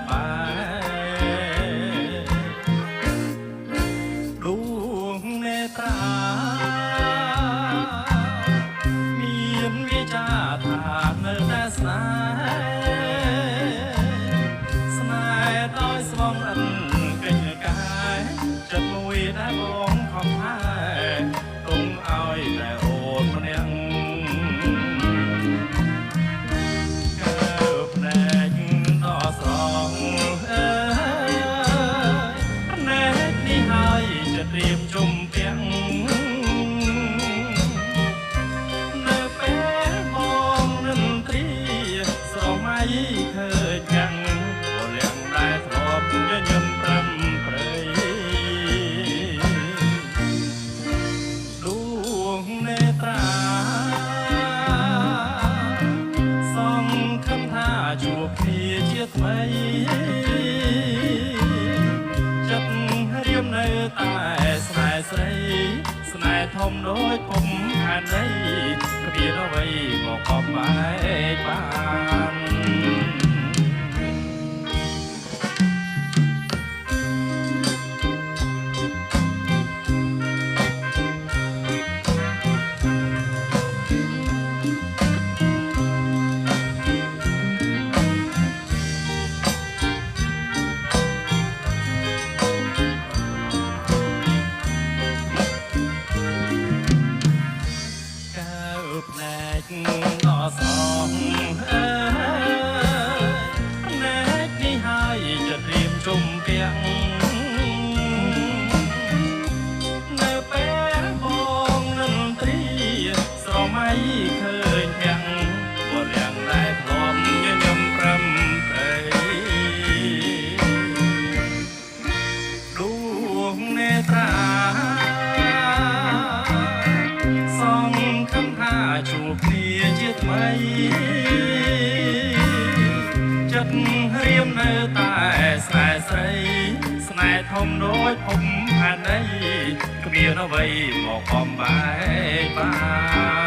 បែដួងនេត្រាមានវាចាថានៅតែស្នេហ៍ដោយស្វងអិនកិច្ចកាយចិត្តមួយដែលបងខំថែទុំឲ្យតែអូនម្នាក់ត្រៀមជុំពាំងនៅពេលបងនិនទ្រីស្រមៃឃើញចាំងក៏លៀងតែធ្លាប់ញញឹមប្រឹមប្រៃដួងនេត្រាសង្ឃឹមថាជួបគ្នាជាថ្មីចិត្តរៀមនៅតែស្នេហ៍ស្រីស្នេហ៍ធំដូចពុំខានដីគ្មានអ្វីមកបបែកបានដល់សងណែនេះហើយจะត្រៀមជុំពាំងនៅពេលបងនិនទ្រីស្រមៃឃើញពាំងក៏លៀងតែធ្លាប់ញញឹមប្រឹមប្រៃដួងនេត្រាសង្ឃឹមថាជួបគ្នាជាថ្មីចិត្តរៀមនៅតែស្នេហ៍ស្រីស្នេហ៍ធំដូចពុំខានដីគ្មានអ្វីមកបំបែកបាន